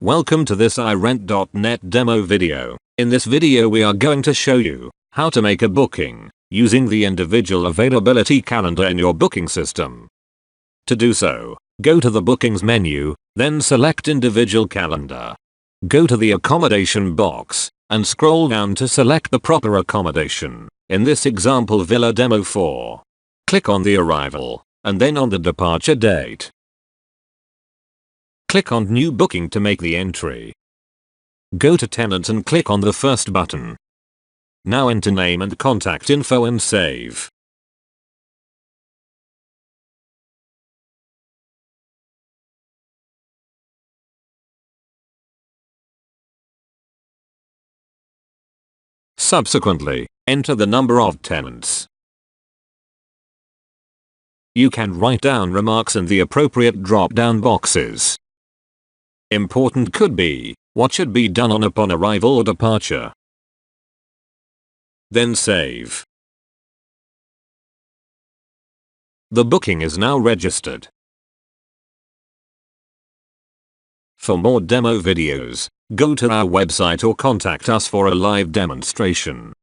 Welcome to this iRent.net demo video. In this video we are going to show you how to make a booking using the individual availability calendar in your booking system. To do so, go to the bookings menu, then select individual calendar. Go to the accommodation box and scroll down to select the proper accommodation. In this example Villa Demo 4. Click on the arrival and then on the departure date. Click on New Booking to make the entry. Go to Tenants and click on the first button. Now enter name and contact info and save. Subsequently, enter the number of tenants. You can write down remarks in the appropriate drop-down boxes. Important could be what should be done upon arrival or departure. Then save. The booking is now registered. For more demo videos, go to our website or contact us for a live demonstration.